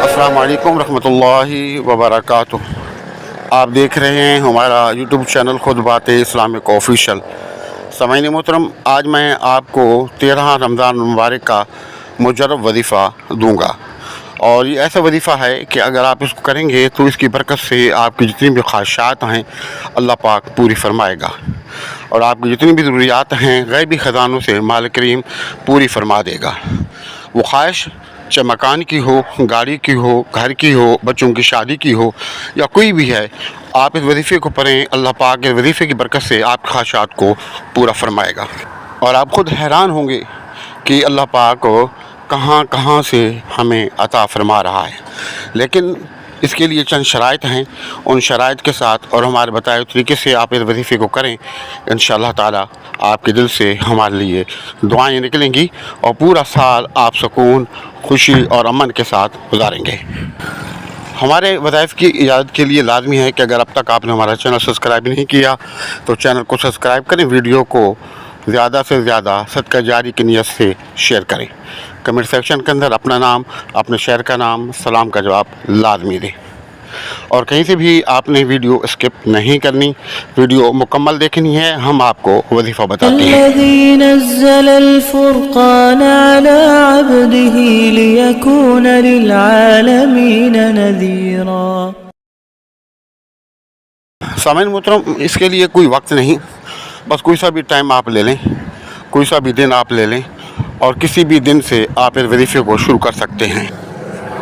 السلام علیکم ورحمۃ اللہ وبرکاتہ۔ آپ دیکھ رہے ہیں ہمارا یوٹیوب چینل خود باتیں اسلامک آفیشیل۔ سامعین محترم، آج میں آپ کو 13 رمضان مبارک کا مجرب وظیفہ دوں گا، اور یہ ایسا وظیفہ ہے کہ اگر آپ اس کو کریں گے تو اس کی برکت سے آپ کی جتنی بھی خواہشات ہیں اللہ پاک پوری فرمائے گا، اور آپ کی جتنی بھی ضروریات ہیں غیبی خزانوں سے مالک کریم پوری فرما دے گا۔ وہ خواہش چاہے مکان کی ہو، گاڑی کی ہو، گھر کی ہو، بچوں کی شادی کی ہو، یا کوئی بھی ہے، آپ اس وظیفے کو پڑھیں، اللہ پاک اس وظیفے کی برکت سے آپ کی خواہشات کو پورا فرمائے گا، اور آپ خود حیران ہوں گے کہ اللہ پاک کہاں کہاں سے ہمیں عطا فرما رہا ہے۔ لیکن اس کے لیے چند شرائط ہیں، ان شرائط کے ساتھ اور ہمارے بتائے ہوئے طریقے سے آپ اس وظیفے کو کریں، انشاءاللہ تعالی آپ کے دل سے ہمارے لیے دعائیں نکلیں گی، اور پورا سال آپ سکون، خوشی اور امن کے ساتھ گزاریں گے۔ ہمارے وظائف کی اجازت کے لیے لازمی ہے کہ اگر اب تک آپ نے ہمارا چینل سبسکرائب نہیں کیا تو چینل کو سبسکرائب کریں، ویڈیو کو زیادہ سے زیادہ صدقہ جاری کی نیت سے شیئر کریں، کمنٹ سیکشن کے اندر اپنا نام، اپنے شہر کا نام، سلام کا جواب لازمی دیں، اور کہیں سے بھی آپ نے ویڈیو اسکپ نہیں کرنی، ویڈیو مکمل دیکھنی ہے۔ ہم آپ کو وظیفہ بتاتے ہیں۔ الذي نزل الفرقان على عبده ليكون للعالمين نذيرا۔ سامعین محترم، اس کے لیے کوئی وقت نہیں، بس کوئی سا بھی ٹائم آپ لے لیں، کوئی سا بھی دن آپ لے لیں، اور کسی بھی دن سے آپ اس وظیفے کو شروع کر سکتے ہیں،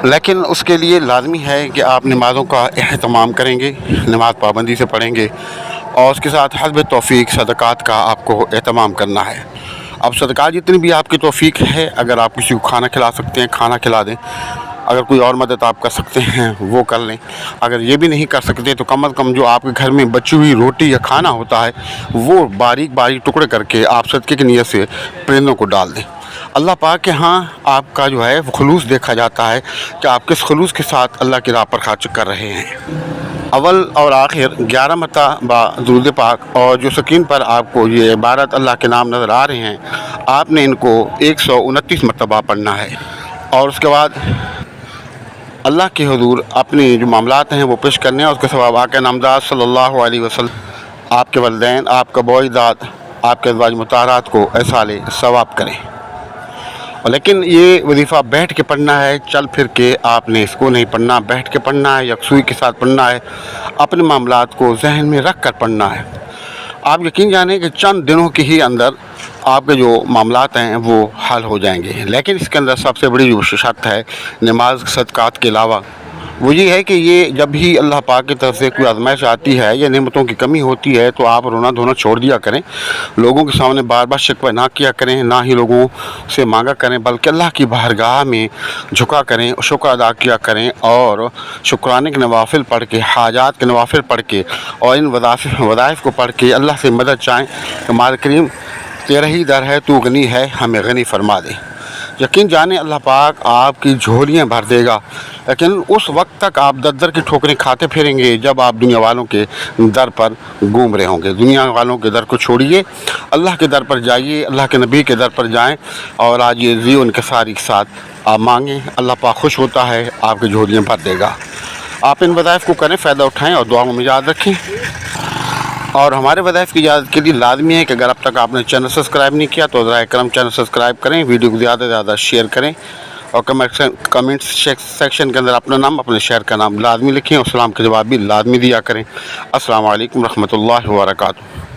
لیکن اس کے لیے لازمی ہے کہ آپ نمازوں کا اہتمام کریں گے، نماز پابندی سے پڑھیں گے، اور اس کے ساتھ حسب توفیق صدقات کا آپ کو اہتمام کرنا ہے۔ اب صدقات جتنی بھی آپ کی توفیق ہے، اگر آپ کسی کو کھانا کھلا سکتے ہیں کھانا کھلا دیں، اگر کوئی اور مدد آپ کر سکتے ہیں وہ کر لیں، اگر یہ بھی نہیں کر سکتے تو کم از کم جو آپ کے گھر میں بچی ہوئی روٹی یا کھانا ہوتا ہے وہ باریک باریک ٹکڑے کر کے آپ صدقے کی نیت سے پرندوں کو ڈال دیں۔ اللہ پاک کے ہاں آپ کا جو ہے وہ خلوص دیکھا جاتا ہے کہ آپ کس خلوص کے ساتھ اللہ کی راہ پر خرچ کر رہے ہیں۔ اول اور آخر 11 مرتبہ درود پاک، اور جو سکین پر آپ کو یہ عبارت اللہ کے نام نظر آ رہے ہیں، آپ نے ان کو 129 مرتبہ پڑھنا ہے، اور اس کے بعد اللہ کے حضور اپنے جو معاملات ہیں وہ پیش کرنے ہیں، اور اس کے ثواب آقا نامدار صلی اللہ علیہ وسلم آپ کے والدین، آپ کا باعزات، آپ کے ازواج مطہرات کو ایصال ثواب کریں۔ لیکن یہ وظیفہ بیٹھ کے پڑھنا ہے، چل پھر کے آپ نے اس کو نہیں پڑھنا، بیٹھ کے پڑھنا ہے، یکسوئی کے ساتھ پڑھنا ہے، اپنے معاملات کو ذہن میں رکھ کر پڑھنا ہے۔ آپ یقین جانیں کہ چند دنوں کے ہی اندر آپ کے جو معاملات ہیں وہ حل ہو جائیں گے، لیکن اس کے اندر سب سے بڑی جو شرط ہے نماز صدقات کے علاوہ وہ یہ ہے کہ یہ جب بھی اللہ پاک کی طرف سے کوئی آزمائش آتی ہے یا نعمتوں کی کمی ہوتی ہے تو آپ رونا دھونا چھوڑ دیا کریں، لوگوں کے سامنے بار بار شکوہ نہ کیا کریں، نہ ہی لوگوں سے مانگا کریں، بلکہ اللہ کی بارگاہ میں جھکا کریں، شکر ادا کیا کریں، اور شکرانے کے نوافل پڑھ کے، حاجات کے نوافل پڑھ کے، اور ان وظائف کو پڑھ کے اللہ سے مدد چاہیں کہ مالک کریم تیرا ہی در ہے، تو غنی ہے، ہمیں غنی فرما دے۔ یقین جانیں اللہ پاک آپ کی جھولیاں بھر دے گا، لیکن اس وقت تک آپ در در کی ٹھوکریں کھاتے پھریں گے جب آپ دنیا والوں کے در پر گھوم رہے ہوں گے۔ دنیا والوں کے در کو چھوڑیے، اللہ کے در پر جائیے، اللہ کے نبی کے در پر جائیں، اور آج یہ ذی انکساری کے ساتھ آپ مانگیں، اللہ پاک خوش ہوتا ہے، آپ کی جھولیاں بھر دے گا۔ آپ ان وظائف کو کریں، فائدہ اٹھائیں، اور دعاؤں میں یاد رکھیں۔ اور ہمارے وظائف کی اجازت کے لیے لازمی ہے کہ اگر اب تک آپ نے چینل سبسکرائب نہیں کیا تو ذرائع کرم چینل سبسکرائب کریں، ویڈیو کو زیادہ سے زیادہ شیئر کریں، اور کمنٹ سیکشن کے اندر اپنا نام، اپنے شہر کا نام لازمی لکھیں، اور سلام کا جواب بھی لازمی دیا کریں۔ السلام علیکم ورحمۃ اللہ وبرکاتہ۔